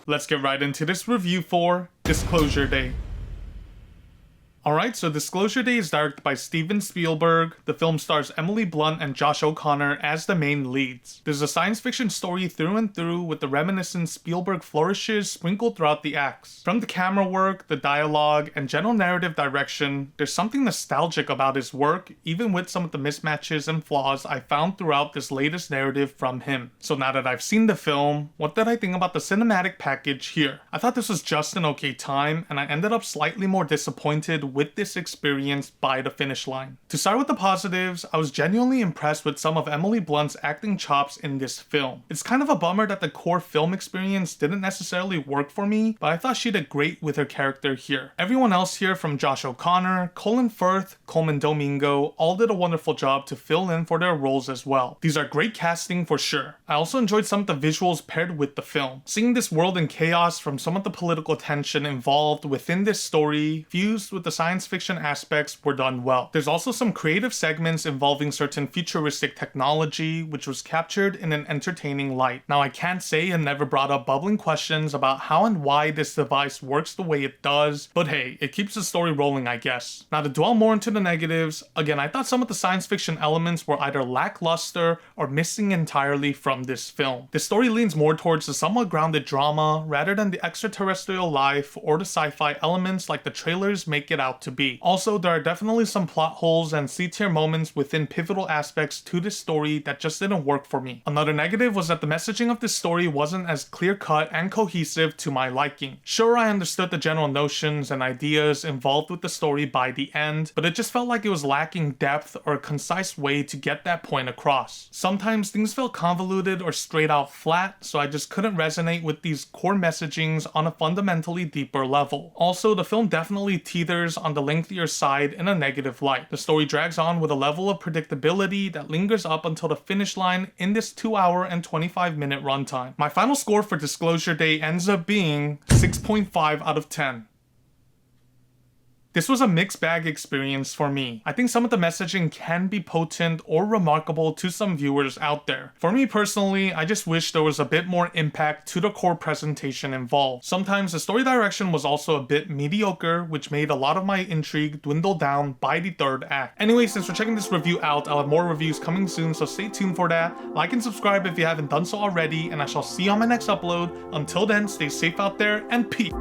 Let's get right into this review for Disclosure Day. Alright, so Disclosure Day is directed by Steven Spielberg. The film stars Emily Blunt and Josh O'Connor as the main leads. There's a science fiction story through and through with the reminiscent Spielberg flourishes sprinkled throughout the acts. From the camera work, the dialogue, and general narrative direction, there's something nostalgic about his work, even with some of the mismatches and flaws I found throughout this latest narrative from him. So now that I've seen the film, what did I think about the cinematic package here? I thought this was just an okay time, and I ended up slightly more disappointed with this experience by the finish line. To start with the positives, I was genuinely impressed with some of Emily Blunt's acting chops in this film. It's kind of a bummer that the core film experience didn't necessarily work for me, but I thought she did great with her character here. Everyone else here, from Josh O'Connor, Colin Firth, Coleman Domingo, all did a wonderful job to fill in for their roles as well. These are great casting for sure. I also enjoyed some of the visuals paired with the film. Seeing this world in chaos from some of the political tension involved within this story, fused with the science fiction aspects, were done well. There's also some creative segments involving certain futuristic technology, which was captured in an entertaining light. Now, I can't say and never brought up bubbling questions about how and why this device works the way it does, but hey, it keeps the story rolling, I guess. Now, to dwell more into the negatives, again, I thought some of the science fiction elements were either lackluster or missing entirely from this film. The story leans more towards the somewhat grounded drama rather than the extraterrestrial life or the sci-fi elements like the trailers make it out to be. Also, there are definitely some plot holes and C-tier moments within pivotal aspects to this story that just didn't work for me. Another negative was that the messaging of this story wasn't as clear-cut and cohesive to my liking. Sure, I understood the general notions and ideas involved with the story by the end, but it just felt like it was lacking depth or a concise way to get that point across. Sometimes things felt convoluted or straight out flat, so I just couldn't resonate with these core messagings on a fundamentally deeper level. Also, the film definitely teeters on the lengthier side in a negative light. The story drags on with a level of predictability that lingers up until the finish line in this 2-hour and 25-minute runtime. My final score for Disclosure Day ends up being 6.5 out of 10. This was a mixed bag experience for me. I think some of the messaging can be potent or remarkable to some viewers out there. For me personally, I just wish there was a bit more impact to the core presentation involved. Sometimes the story direction was also a bit mediocre, which made a lot of my intrigue dwindle down by the third act. Anyway, since we're checking this review out, I'll have more reviews coming soon, so stay tuned for that. Like and subscribe if you haven't done so already, and I shall see you on my next upload. Until then, stay safe out there, and peace.